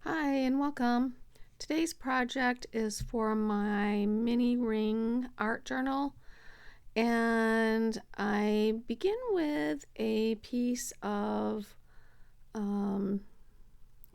Hi and welcome. Today's project is for my mini ring art journal, and I begin with a piece of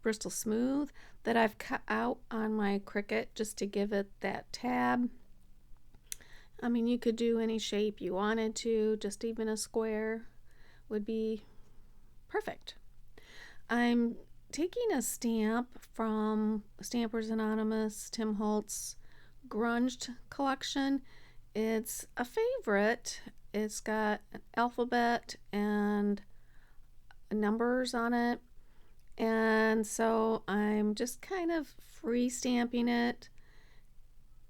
Bristol Smooth that I've cut out on my Cricut just to give it that tab. I mean, you could do any shape you wanted to, just even a square would be perfect. I'm taking a stamp from Stampers Anonymous, Tim Holtz Grunged collection. It's a favorite. It's got an alphabet and numbers on it. And so I'm just kind of free stamping it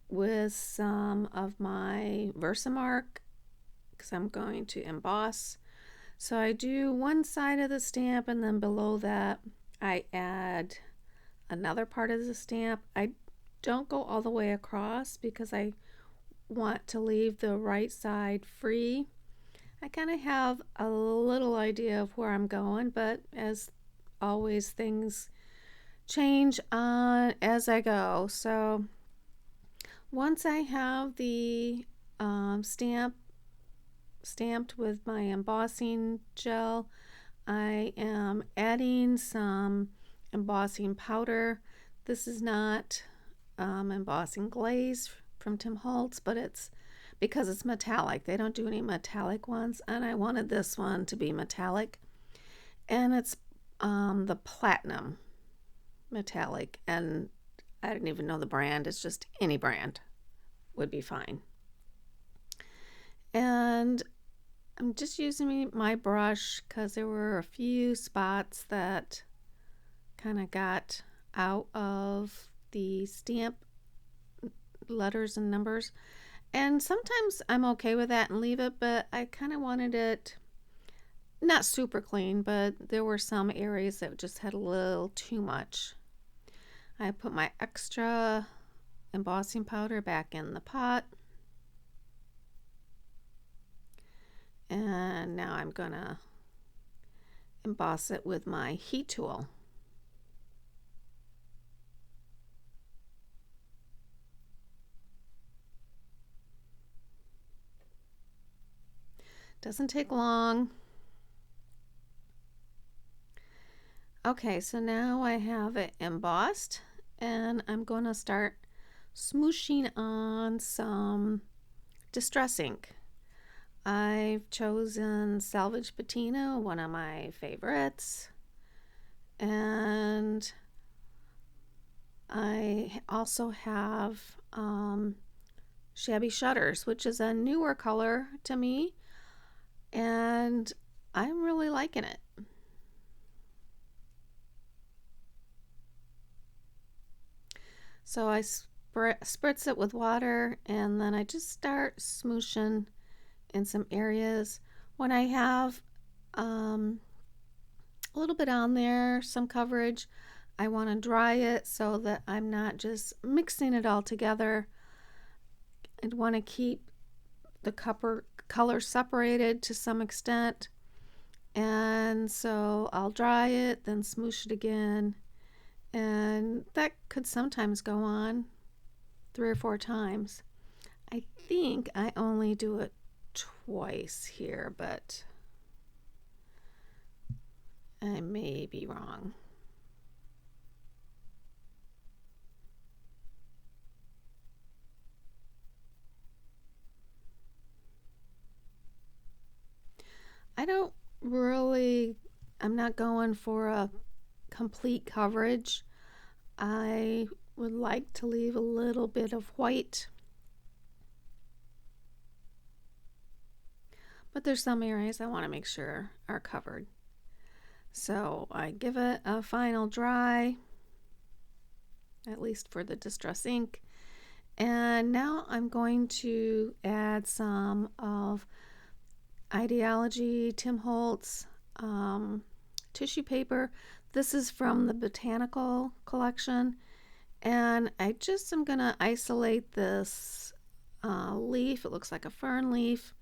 with some of my Versamark because I'm going to emboss. So I do one side of the stamp, and then below that I add another part of the stamp. I don't go all the way across because I want to leave the right side free. I kind of have a little idea of where I'm going, but as always, things change on as I go. So once I have the stamped with my embossing gel, I am adding some embossing powder. This is not embossing glaze from Tim Holtz, but it's because it's metallic. They don't do any metallic ones, and I wanted this one to be metallic. And it's the platinum metallic, and I didn't even know the brand. It's just any brand would be fine. And I'm just using my brush because there were a few spots that kind of got out of the stamp letters and numbers. And sometimes I'm okay with that and leave it, but I kind of wanted it not super clean, but there were some areas that just had a little too much. I put my extra embossing powder back in the pot. And now I'm gonna emboss it with my heat tool. Doesn't take long. Okay, so now I have it embossed, and I'm going to start smooshing on some distress ink. I've chosen Salvage Patina, one of my favorites, and I also have Shabby Shutters, which is a newer color to me, and I'm really liking it. So I spritz it with water, and then I just start smooshing in some areas. When I have a little bit on there, some coverage, I want to dry it so that I'm not just mixing it all together. I'd want to keep the color separated to some extent. And so I'll dry it, then smoosh it again. And that could sometimes go on 3 or 4 times. I think I only do it twice here, but I may be wrong. I'm not going for a complete coverage. I would like to leave a little bit of white, but there's some areas I want to make sure are covered. So I give it a final dry, at least for the distress ink. And now I'm going to add some of Ideology Tim Holtz tissue paper. This is from the Botanical collection, and I just am going to isolate this leaf. It looks like a fern leaf,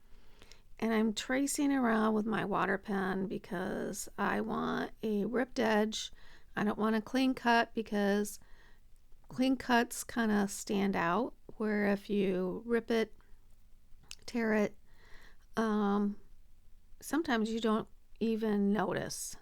and I'm tracing around with my water pen because I want a ripped edge. I don't want a clean cut because clean cuts kind of stand out, where if you rip it, tear it, sometimes you don't even notice.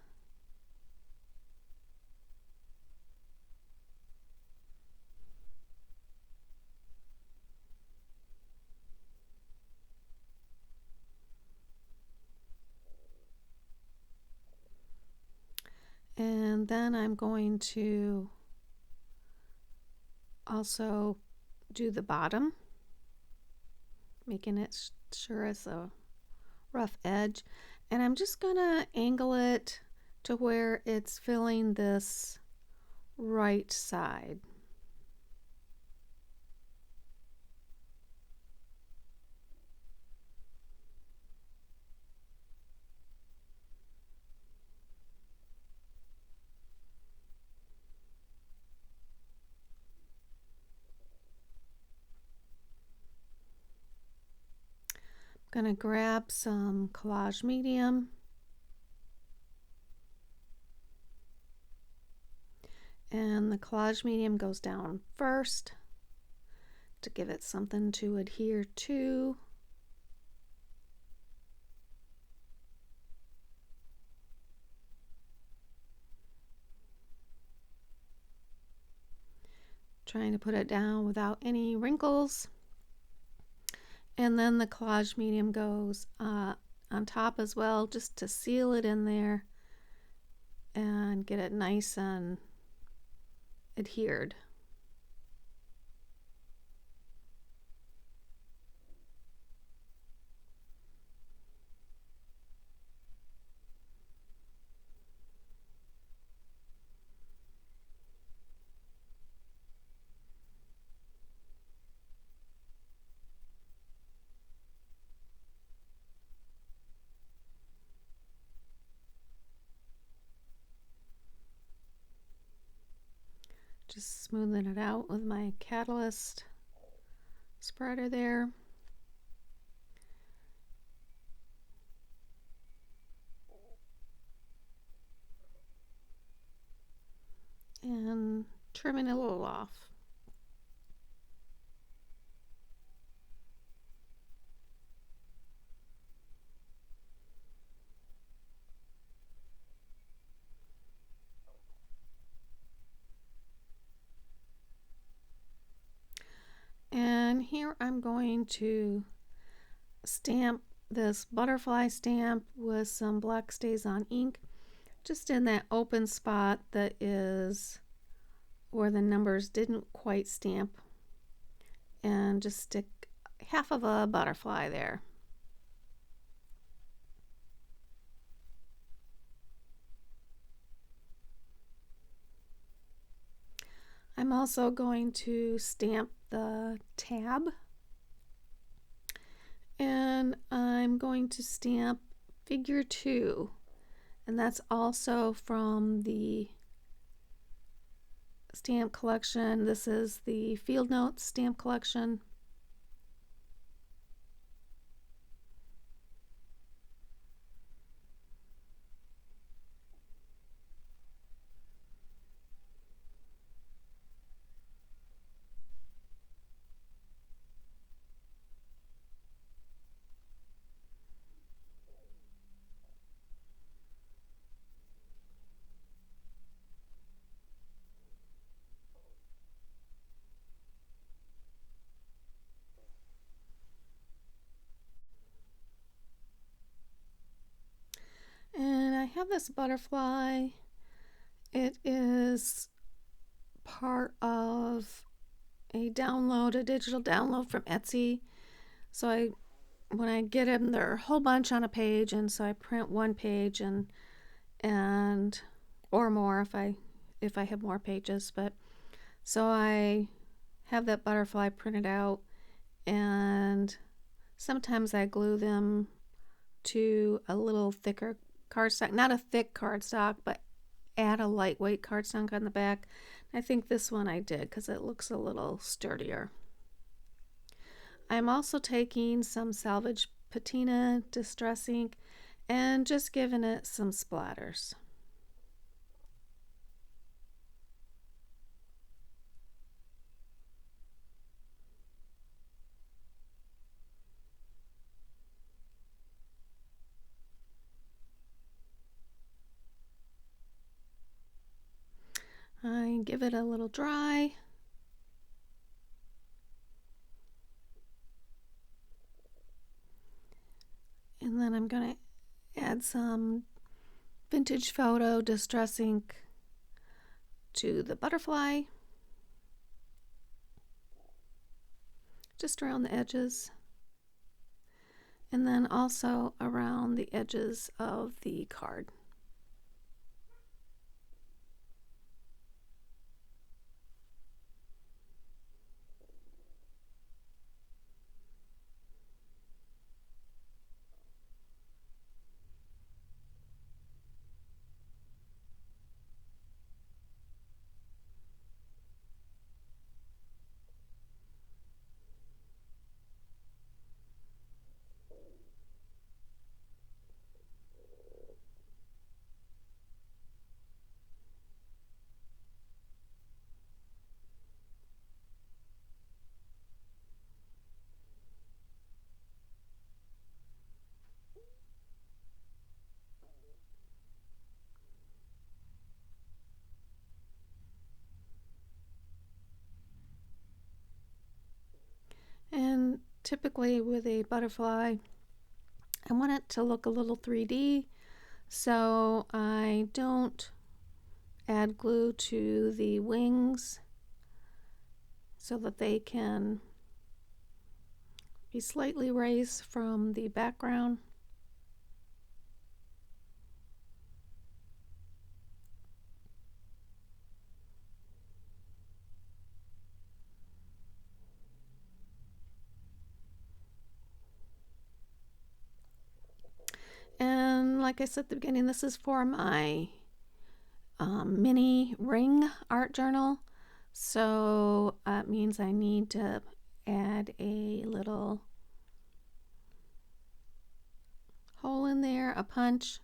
And then I'm going to also do the bottom, making it sure it's a rough edge. And I'm just gonna angle it to where it's filling this right side. I'm gonna grab some Collage medium and the Collage medium goes down first to give it something to adhere to. Trying to put it down without any wrinkles. And then the Collage medium goes on top as well, just to seal it in there and get it nice and adhered. Just smoothing it out with my catalyst spreader there. And trimming a little off. And here I'm going to stamp this butterfly stamp with some black StazOn ink, just in that open spot that is where the numbers didn't quite stamp, and just stick half of a butterfly there. I'm also going to stamp the tab, and I'm going to stamp figure 2, and that's also from the stamp collection. This is the Field Notes stamp collection. And I have this butterfly. It is part of a digital download from Etsy. So when I get them, they're a whole bunch on a page, and so I print one page and or more if I have more pages. But so I have that butterfly printed out, and sometimes I glue them to a little thicker cardstock, not a thick cardstock, but add a lightweight cardstock on the back. I think this one I did because it looks a little sturdier. I'm also taking some Salvage Patina Distress ink and just giving it some splatters. I give it a little dry. And then I'm going to add some Vintage Photo Distress Ink to the butterfly, just around the edges, and then also around the edges of the card. And typically with a butterfly, I want it to look a little 3D, so I don't add glue to the wings so that they can be slightly raised from the background. And like I said at the beginning, this is for my mini ring art journal. So it means I need to add a little hole in there, a punch.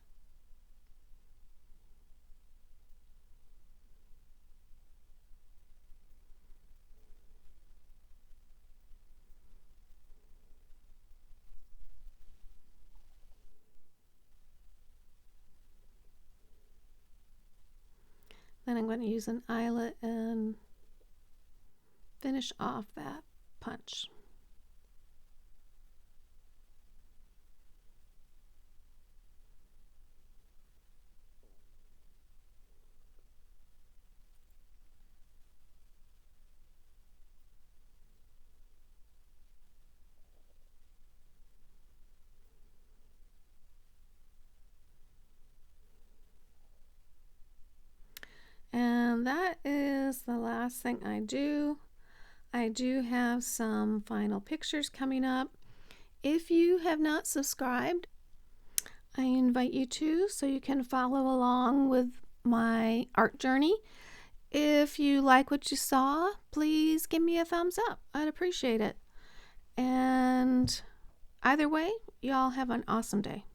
Then I'm going to use an eyelet and finish off that punch. And that is the last thing I do. I do have some final pictures coming up. If you have not subscribed, I invite you to, so you can follow along with my art journey. If you like what you saw, please give me a thumbs up. I'd appreciate it. And either way, y'all have an awesome day.